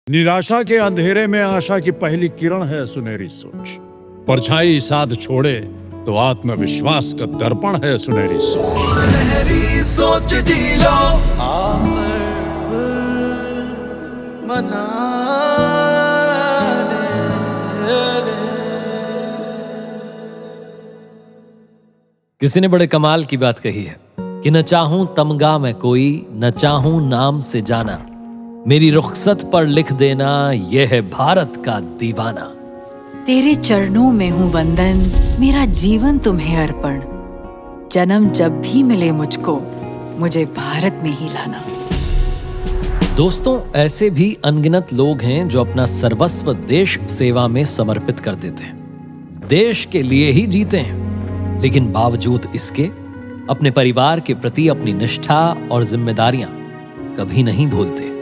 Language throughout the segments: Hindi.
निराशा के अंधेरे में आशा की पहली किरण है सुनहरी सोच। परछाई साथ छोड़े तो आत्मविश्वास का दर्पण है सुनहरी सोच। सुनहरी सोच जी लो आप मना ले। किसी ने बड़े कमाल की बात कही है कि न चाहूं तमगा मैं कोई, न चाहूं नाम से जाना, मेरी रुखसत पर लिख देना यह है भारत का दीवाना। तेरे चरणों में हूँ वंदन, मेरा जीवन तुम्हें अर्पण। जन्म जब भी मिले मुझको, मुझे भारत में ही लाना। दोस्तों, ऐसे भी अनगिनत लोग हैं जो अपना सर्वस्व देश सेवा में समर्पित कर देते हैं, देश के लिए ही जीते हैं, लेकिन बावजूद इसके अपने परिवार के प्रति अपनी निष्ठा और जिम्मेदारियां कभी नहीं भूलते।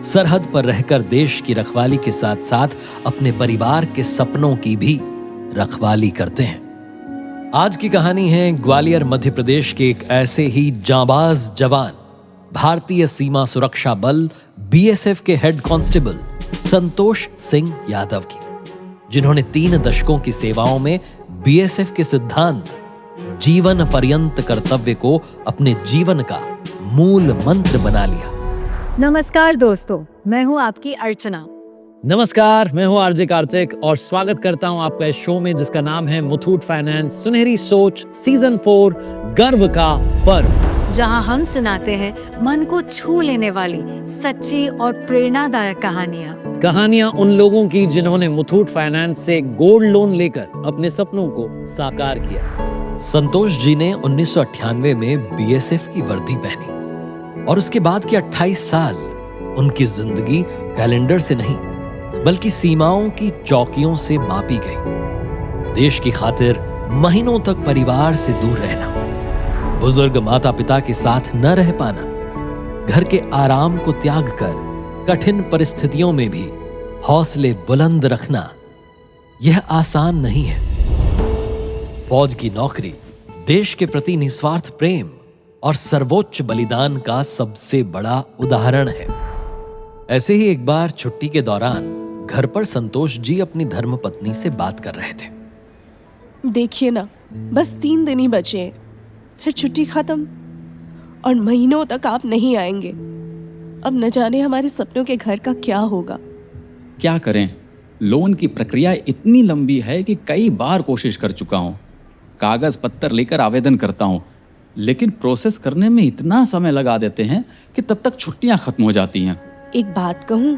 सरहद पर रहकर देश की रखवाली के साथ साथ अपने परिवार के सपनों की भी रखवाली करते हैं। आज की कहानी है ग्वालियर मध्य प्रदेश के एक ऐसे ही जांबाज जवान, भारतीय सीमा सुरक्षा बल बीएसएफ के हेड कांस्टेबल संतोष सिंह यादव की, जिन्होंने 3 दशकों की सेवाओं में बीएसएफ के सिद्धांत जीवन पर्यंत कर्तव्य को अपने जीवन का मूल मंत्र बना लिया। नमस्कार दोस्तों, मैं हूं आपकी अर्चना। नमस्कार, मैं हूं आरजे कार्तिक और स्वागत करता हूं आपका इस शो में जिसका नाम है मुथूट फाइनेंस सुनहरी सोच सीजन 4 गर्व का पर्व, जहां हम सुनाते हैं मन को छू लेने वाली सच्ची और प्रेरणादायक कहानियां उन लोगों की जिन्होंने मुथूट फाइनेंस से गोल्ड लोन लेकर अपने सपनों को साकार किया। संतोष जी ने 1998 में बीएसएफ की वर्दी पहनी और उसके बाद के 28 साल उनकी जिंदगी कैलेंडर से नहीं बल्कि सीमाओं की चौकियों से मापी गई। देश की खातिर महीनों तक परिवार से दूर रहना, बुजुर्ग माता पिता के साथ न रह पाना, घर के आराम को त्याग कर कठिन परिस्थितियों में भी हौसले बुलंद रखना, यह आसान नहीं है। फौज की नौकरी देश के प्रति निस्वार्थ प्रेम और सर्वोच्च बलिदान का सबसे बड़ा उदाहरण है। ऐसे ही एक बार छुट्टी के दौरान घर पर संतोष जी अपनी धर्मपत्नी से बात कर रहे थे। देखिए ना, बस 3 दिन ही बचे हैं, फिर छुट्टी खत्म और महीनों तक आप नहीं आएंगे। अब न जाने हमारे सपनों के घर का क्या होगा। क्या करें, लोन की प्रक्रिया इतनी लंबी है कि कई बार कोशिश कर चुका हूं। कागज पत्तर लेकर आवेदन करता हूं, लेकिन प्रोसेस करने में इतना समय लगा देते हैं कि तब तक छुट्टियां खत्म हो जाती हैं। एक बात कहूं,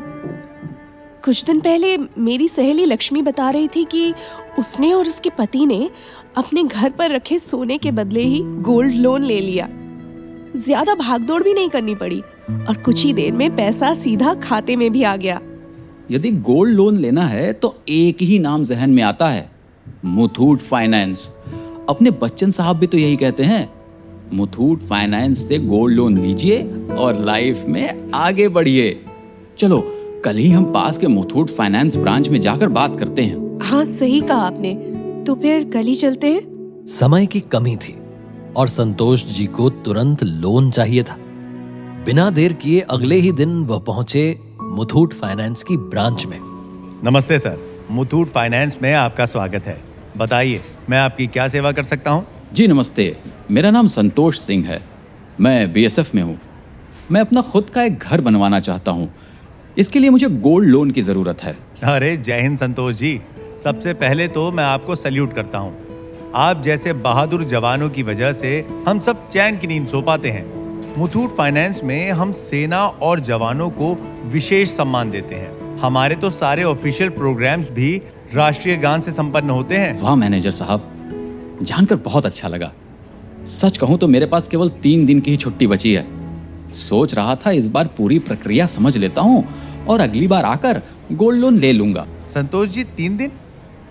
कुछ दिन पहले मेरी सहेली लक्ष्मी बता रही थी कि उसने और उसके पति ने अपने घर पर रखे सोने के बदले ही गोल्ड लोन ले लिया। ज्यादा भागदौड़ भी नहीं करनी पड़ी और कुछ ही देर में पैसा सीधा खाते में भी आ गया। यदि गोल्ड लोन लेना है तो एक ही नाम जहन में आता है, मुथूट फाइनेंस। अपने बच्चन साहब भी तो यही कहते हैं, मुथूट फाइनेंस से गोल्ड लोन लीजिए और लाइफ में आगे बढ़िए। चलो कल ही हम पास के मुथूट फाइनेंस ब्रांच में जाकर बात करते हैं। हाँ, सही कहा आपने, तो फिर कल ही चलते हैं। समय की कमी थी और संतोष जी को तुरंत लोन चाहिए था। बिना देर किए अगले ही दिन वह पहुंचे मुथूट फाइनेंस की ब्रांच में। नमस्ते सर, मुथूट फाइनेंस में आपका स्वागत है। बताइए, मैं आपकी क्या सेवा कर सकता हूँ? जी नमस्ते, मेरा नाम संतोष सिंह है, मैं बीएसएफ में हूँ। मैं अपना खुद का एक घर बनवाना चाहता हूँ, इसके लिए मुझे गोल्ड लोन की जरूरत है। अरे जय हिंद संतोष जी, सबसे पहले तो मैं आपको सैल्यूट करता हूँ। आप जैसे बहादुर जवानों की वजह से हम सब चैन की नींद सो पाते हैं। मुथूट फाइनेंस में हम सेना और जवानों को विशेष सम्मान देते हैं। हमारे तो सारे ऑफिशियल प्रोग्राम्स भी राष्ट्रीय गान से संपन्न होते हैं। वाह मैनेजर साहब, जानकर बहुत अच्छा लगा। सच कहूं तो मेरे पास केवल 3 दिन की ही छुट्टी बची है। सोच रहा था इस बार पूरी प्रक्रिया समझ लेता हूं और अगली बार आकर गोल्ड लोन ले लूंगा। संतोष जी, 3 दिन?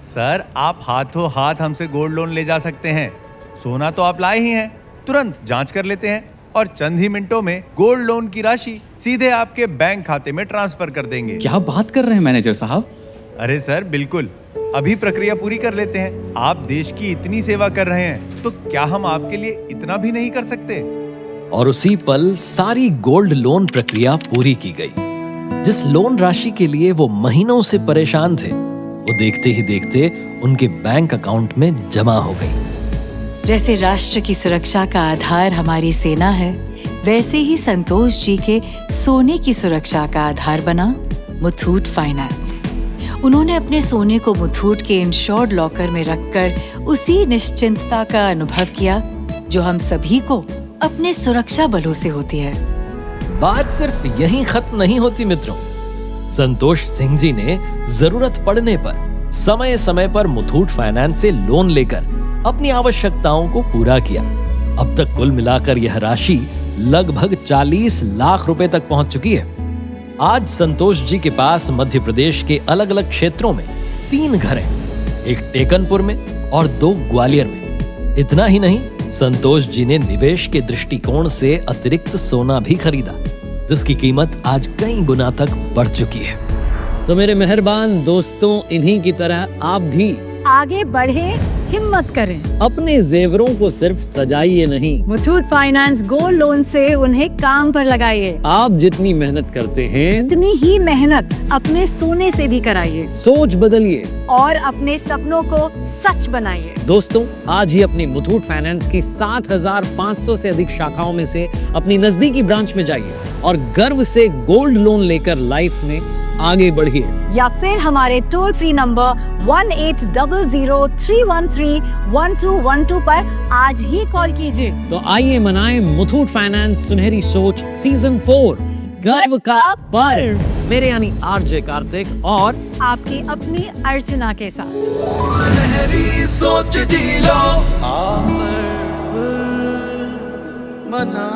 सर, आप हाथों हाथ हमसे गोल्ड लोन ले जा सकते हैं। सोना तो आप लाए ही हैं, तुरंत जांच कर लेते हैं और चंद ही मिनटों में गोल्ड लोन की राशि सीधे आपके बैंक खाते में ट्रांसफर कर देंगे। क्या बात कर रहे हैं मैनेजर साहब? अरे सर, बिल्कुल, अभी प्रक्रिया पूरी कर लेते हैं। आप देश की इतनी सेवा कर रहे हैं तो क्या हम आपके लिए इतना भी नहीं कर सकते? और उसी पल सारी गोल्ड लोन प्रक्रिया पूरी की गई। जिस लोन राशि के लिए वो महीनों से परेशान थे, वो देखते ही देखते उनके बैंक अकाउंट में जमा हो गई। जैसे राष्ट्र की सुरक्षा का आधार हमारी सेना है, वैसे ही संतोष जी के सोने की सुरक्षा का आधार बना मुथूट फाइनेंस। उन्होंने अपने सोने को मुथूट के इंश्योर्ड लॉकर में रखकर उसी निश्चिंतता का अनुभव किया जो हम सभी को अपने सुरक्षा बलों से होती है। बात सिर्फ यहीं खत्म नहीं होती मित्रों। संतोष सिंह जी ने जरूरत पड़ने पर समय समय पर मुथूट फाइनेंस से लोन लेकर अपनी आवश्यकताओं को पूरा किया। अब तक कुल मिलाकर यह राशि लगभग 40 लाख रुपए तक पहुंच चुकी है। आज संतोष जी के पास मध्य प्रदेश के अलग अलग क्षेत्रों में 3 घर हैं, एक टेकनपुर में और 2 ग्वालियर में। इतना ही नहीं, संतोष जी ने निवेश के दृष्टिकोण से अतिरिक्त सोना भी खरीदा, जिसकी कीमत आज कई गुना तक बढ़ चुकी है। तो मेरे मेहरबान दोस्तों, इन्हीं की तरह आप भी आगे बढ़े, हिम्मत करें। अपने जेवरों को सिर्फ सजाइए नहीं, मुथूट फाइनेंस गोल्ड लोन से उन्हें काम पर लगाइए। आप जितनी मेहनत करते हैं, इतनी ही मेहनत अपने सोने से भी कराइए सोच बदलिए और अपने सपनों को सच बनाइए। दोस्तों, आज ही अपनी मुथूट फाइनेंस की 7500 से अधिक शाखाओं में से अपनी नजदीकी ब्रांच में जाइए और गर्व से गोल्ड लोन लेकर लाइफ में आगे बढ़िए। या फिर हमारे टोल फ्री नंबर 1800-313-1212 पर आज ही कॉल कीजिए। तो आइए मनाएं मुथूट फाइनेंस सुनहरी सोच सीजन 4 गर्व का पर्व, मेरे यानी आरजे कार्तिक और आपकी अपनी अर्चना के साथ। सुनहरी सोच जी लो, आप पर्व मना